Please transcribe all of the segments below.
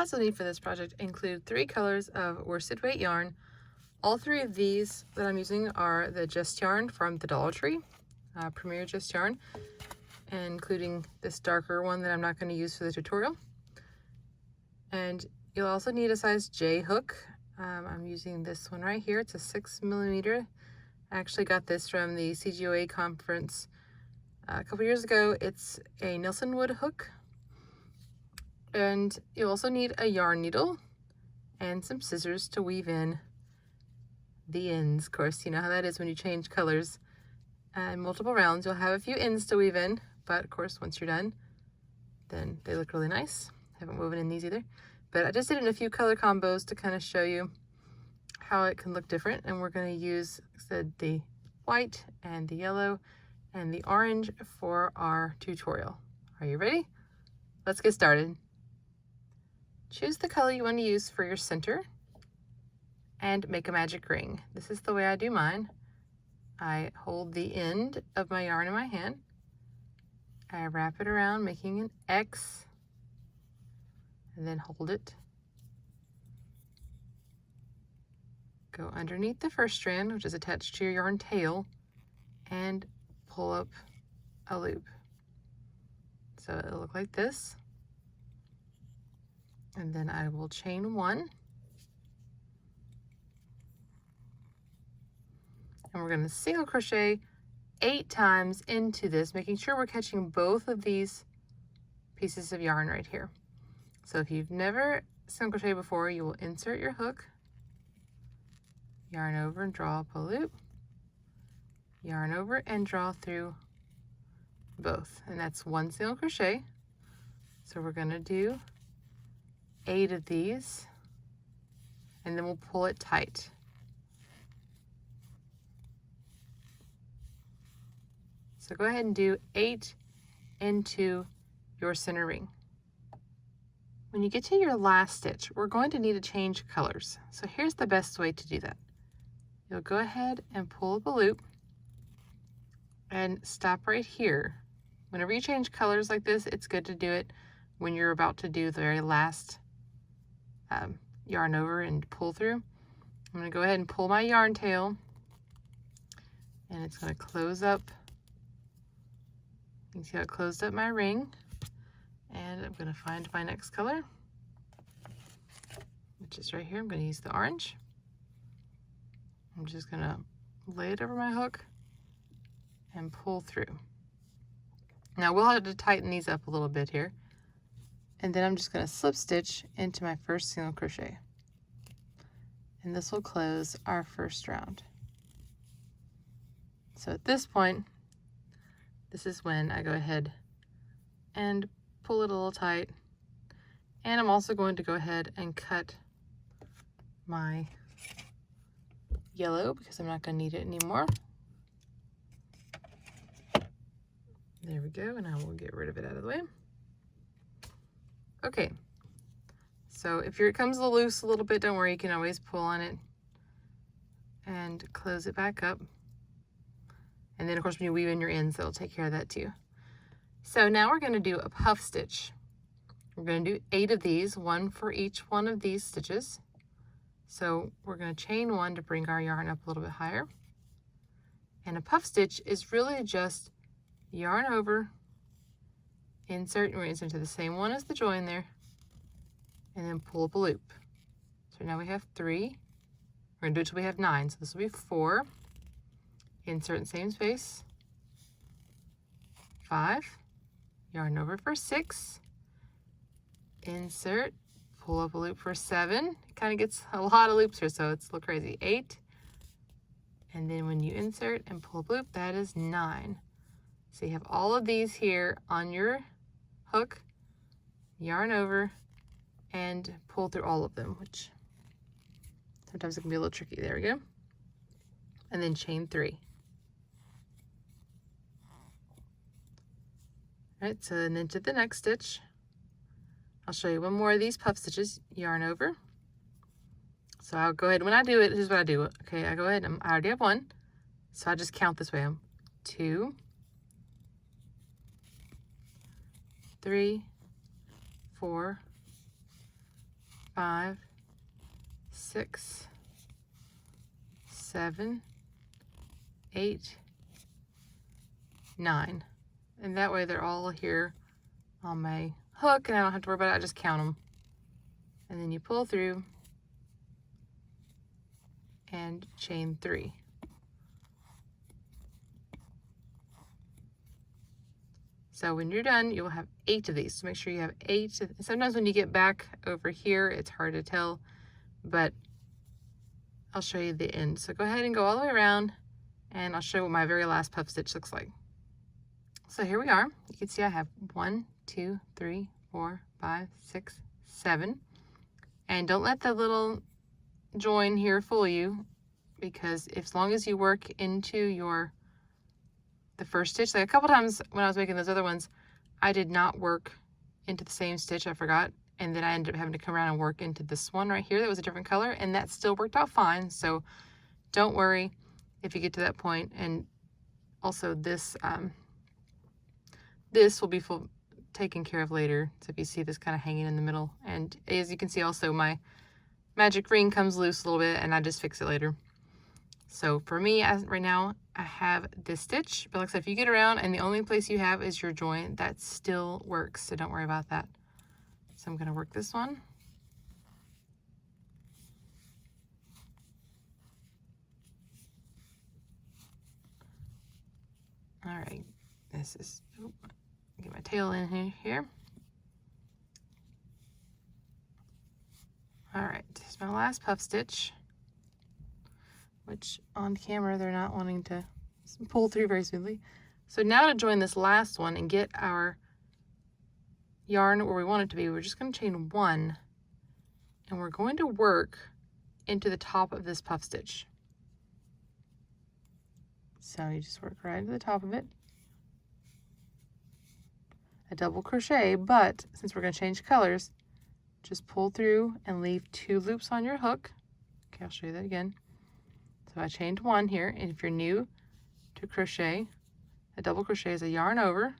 supplies you'll need for this project include 3 colors of worsted weight yarn. All 3 of these that I'm using are the Just yarn from the Dollar Tree, Premier Just yarn, including this darker one that I'm not going to use for the tutorial. And you'll also need a size J hook. I'm using this one right here. It's a 6mm. I actually got this from the CGOA conference a couple years ago. It's a Nielsen wood hook. And you'll also need a yarn needle and some scissors to weave in the ends. Of course, you know how that is when you change colors. In multiple rounds, you'll have a few ends to weave in, but of course, once you're done, then they look really nice. I haven't woven in these either. But I just did it in a few color combos to kind of show you how it can look different. And we're going to use, like I said, the white and the yellow and the orange for our tutorial. Are you ready? Let's get started. Choose the color you want to use for your center and make a magic ring. This is the way I do mine. I hold the end of my yarn in my hand. I wrap it around, making an X, and then hold it. Go underneath the first strand, which is attached to your yarn tail, and pull up a loop. So it'll look like this. And then I will chain 1. And we're going to single crochet 8 times into this, making sure we're catching both of these pieces of yarn right here. So if you've never single crocheted before, you will insert your hook, yarn over and draw up a loop, yarn over and draw through both. And that's 1 single crochet. So we're going to do 8 of these, and then we'll pull it tight. So go ahead and do 8 into your center ring. When you get to your last stitch, we're going to need to change colors. So here's the best way to do that. You'll go ahead and pull up a loop and stop right here. Whenever you change colors like this, it's good to do it when you're about to do the very last yarn over and pull through. I'm going to go ahead and pull my yarn tail, and it's going to close up. You can see how it closed up my ring. And I'm going to find my next color, which is right here. I'm going to use the orange. I'm just going to lay it over my hook and pull through. Now we'll have to tighten these up a little bit here. And then I'm just going to slip stitch into my first single crochet. And this will close our first round. So at this point, this is when I go ahead and pull it a little tight. And I'm also going to go ahead and cut my yellow because I'm not going to need it anymore. There we go, and I will get rid of it out of the way. Okay, so if it comes loose a little bit, don't worry, you can always pull on it and close it back up. And then of course when you weave in your ends, that'll take care of that too. So now we're going to do a puff stitch. We're going to do 8 of these, 1 for each one of these stitches. So we're going to chain 1 to bring our yarn up a little bit higher. And a puff stitch is really just yarn over, insert, and we're going to insert the same one as the join there, and then pull up a loop. So now we have 3. We're going to do it till we have 9. So this will be 4. Insert in the same space. 5. Yarn over for 6. Insert, pull up a loop for 7. It kind of gets a lot of loops here, so it's a little crazy. 8. And then when you insert and pull up a loop, that is 9. So you have all of these here on your hook, yarn over, and pull through all of them, which sometimes it can be a little tricky. There we go. And then chain 3. All right, so then into the next stitch. I'll show you one more of these puff stitches, yarn over. So I'll go ahead, when I do it, here's what I do. Okay, I go ahead, I already have 1. So I just count this way. 2, 3, 4, 5, 6, 7, 8, 9. And that way they're all here on my hook and I don't have to worry about it. I just count them. And then you pull through and chain 3. So when you're done, you'll have 8 of these. So make sure you have 8. Sometimes when you get back over here, it's hard to tell, but I'll show you the end. So go ahead and go all the way around and I'll show you what my very last puff stitch looks like. So here we are. You can see I have 1, 2, 3, 4, 5, 6, 7. And don't let the little join here fool you, because as long as you work into the first stitch, like a couple times when I was making those other ones, I did not work into the same stitch, I forgot, and then I ended up having to come around and work into this one right here that was a different color, and that still worked out fine. So don't worry if you get to that point. And also this this will be taken care of later. So if you see this kind of hanging in the middle, and as you can see also my magic ring comes loose a little bit and I just fix it later. So for me, right now, I have this stitch, but like I said, if you get around and the only place you have is your joint, that still works, so don't worry about that. So I'm going to work this one. All right, this is, get my tail in here. All right, this is my last puff stitch, which on camera they're not wanting to pull through very smoothly. So now to join this last one and get our yarn where we want it to be, we're just going to chain 1 and we're going to work into the top of this puff stitch. So you just work right to the top of it, a double crochet, but since we're going to change colors, just pull through and leave 2 loops on your hook. Okay, I'll show you that again. So I chained 1 here, and if you're new to crochet, a double crochet is a yarn over,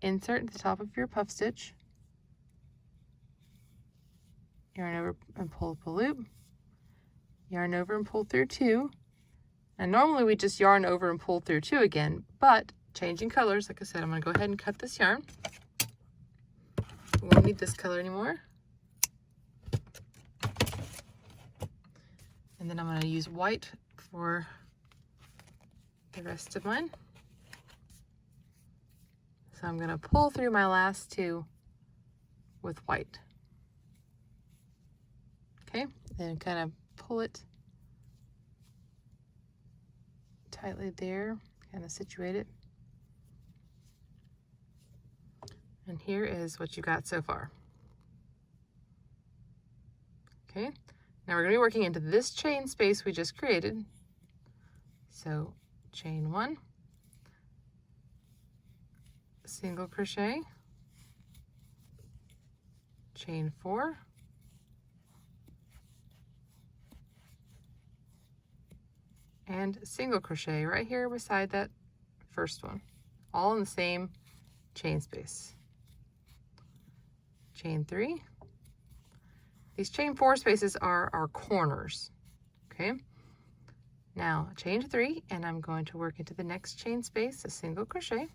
insert at the top of your puff stitch, yarn over and pull up a loop, yarn over and pull through 2. And normally we just yarn over and pull through 2 again, but changing colors, like I said, I'm going to go ahead and cut this yarn. We won't need this color anymore. And then I'm going to use white for the rest of mine. So I'm going to pull through my last 2 with white. Okay, then kind of pull it tightly there, kind of situate it. And here is what you got so far. Okay, now we're going to be working into this chain space we just created. So chain 1, single crochet, chain 4, and single crochet right here beside that first one, all in the same chain space. Chain 3. These chain 4 spaces are our corners. Okay, now chain 3, and I'm going to work into the next chain space, a single crochet.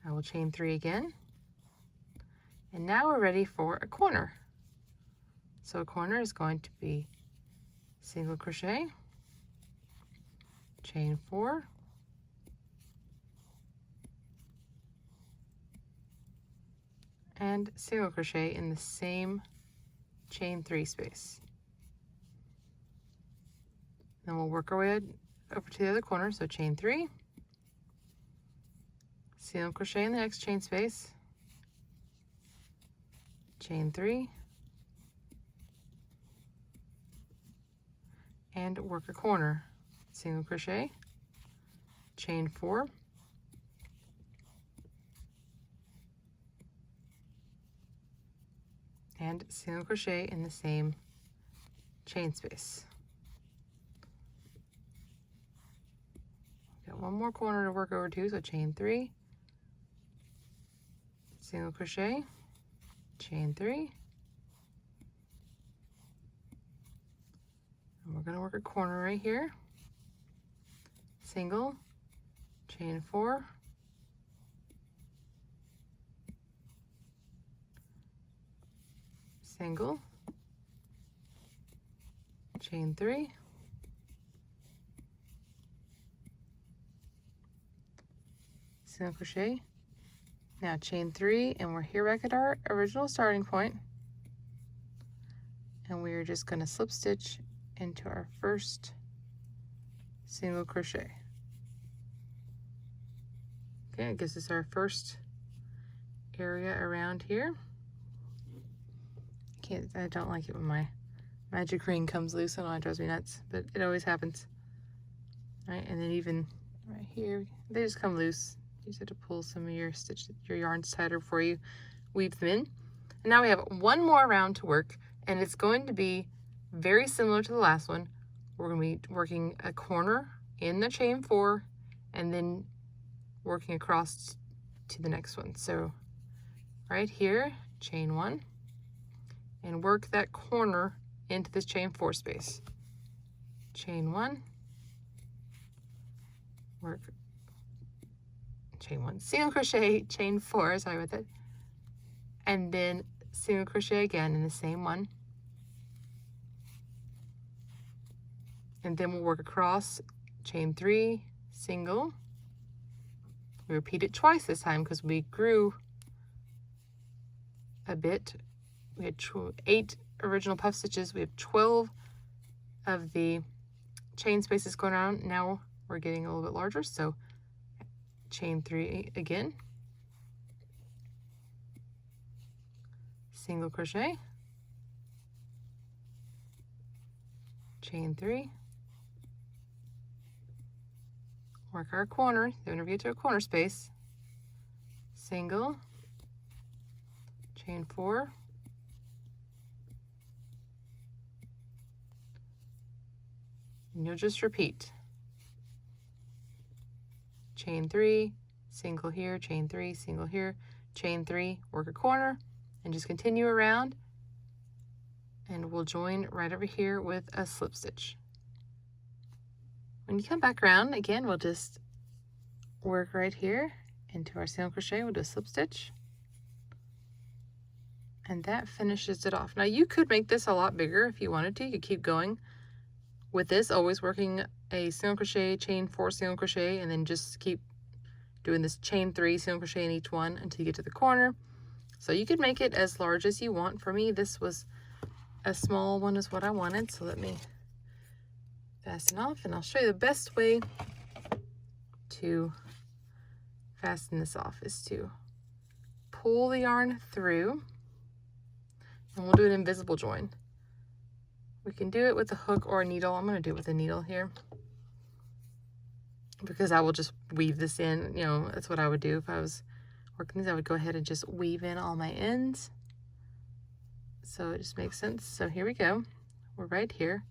I will chain 3 again, and now we're ready for a corner. So a corner is going to be single crochet, chain 4, and single crochet in the same chain 3 space. Then we'll work our way over to the other corner. So chain 3, single crochet in the next chain space, chain 3, and work a corner, single crochet, chain 4, and single crochet in the same chain space. Got one more corner to work over to, so chain 3, single crochet, chain 3, and we're going to work a corner right here, single, chain 4, single, chain 3, single crochet. Now chain 3, and we're here back at our original starting point, and we're just going to slip stitch into our first single crochet. Okay, it gives us our first area around here. I don't like it when my magic ring comes loose. I know it drives me nuts, but it always happens. All right, and then even right here, they just come loose. You just have to pull some of your yarns tighter before you weave them in. And now we have one more round to work, and it's going to be very similar to the last one. We're going to be working a corner in the chain 4 and then working across to the next one. So right here, chain 1, and work that corner into this chain 4 space. Chain 1, work chain 1, single crochet, chain 4, sorry about that, and then single crochet again in the same one, and then we'll work across, chain 3, single. We repeat it twice this time because we grew a bit. We had 8 original puff stitches. We have 12 of the chain spaces going on. Now we're getting a little bit larger, so chain 3 again, single crochet, chain 3, work our corner. Then whenever we get to a corner space, single, chain 4, and you'll just repeat. Chain 3, single here, chain 3, single here, chain 3, work a corner, and just continue around, and we'll join right over here with a slip stitch. When you come back around, again, we'll just work right here into our single crochet. We'll do a slip stitch, and that finishes it off. Now you could make this a lot bigger if you wanted to. You could keep going with this, always working a single crochet, chain 4, single crochet, and then just keep doing this chain 3, single crochet in each one until you get to the corner. So you could make it as large as you want. For me, this was a small one is what I wanted. So let me fasten off, and I'll show you the best way to fasten this off is to pull the yarn through, and we'll do an invisible join. We can do it with a hook or a needle. I'm going to do it with a needle here because I will just weave this in. You know, that's what I would do if I was working these. I would go ahead and just weave in all my ends. So it just makes sense. So here we go. We're right here.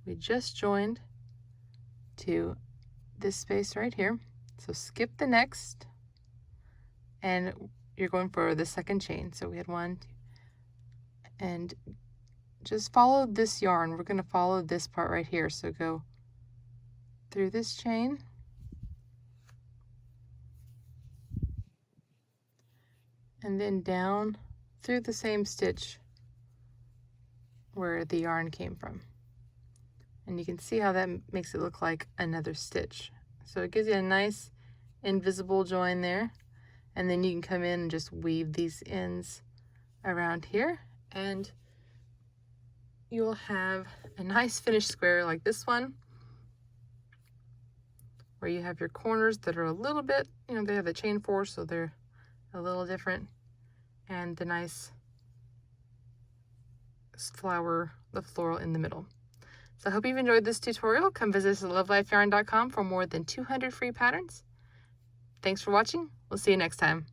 We just joined to this space right here. So skip the next, and you're going for the second chain. So we had 1, 2, and just follow this yarn. We're going to follow this part right here. So go through this chain, and then down through the same stitch where the yarn came from. And you can see how that makes it look like another stitch. So it gives you a nice invisible join there. And then you can come in and just weave these ends around here, and you'll have a nice finished square like this one, where you have your corners that are a little bit, you know, they have the chain 4, so they're a little different, and the nice flower, the floral in the middle. So I hope you've enjoyed this tutorial. Come visit us at love.life.yarn.com for more than 200 free patterns. Thanks for watching. We'll see you next time.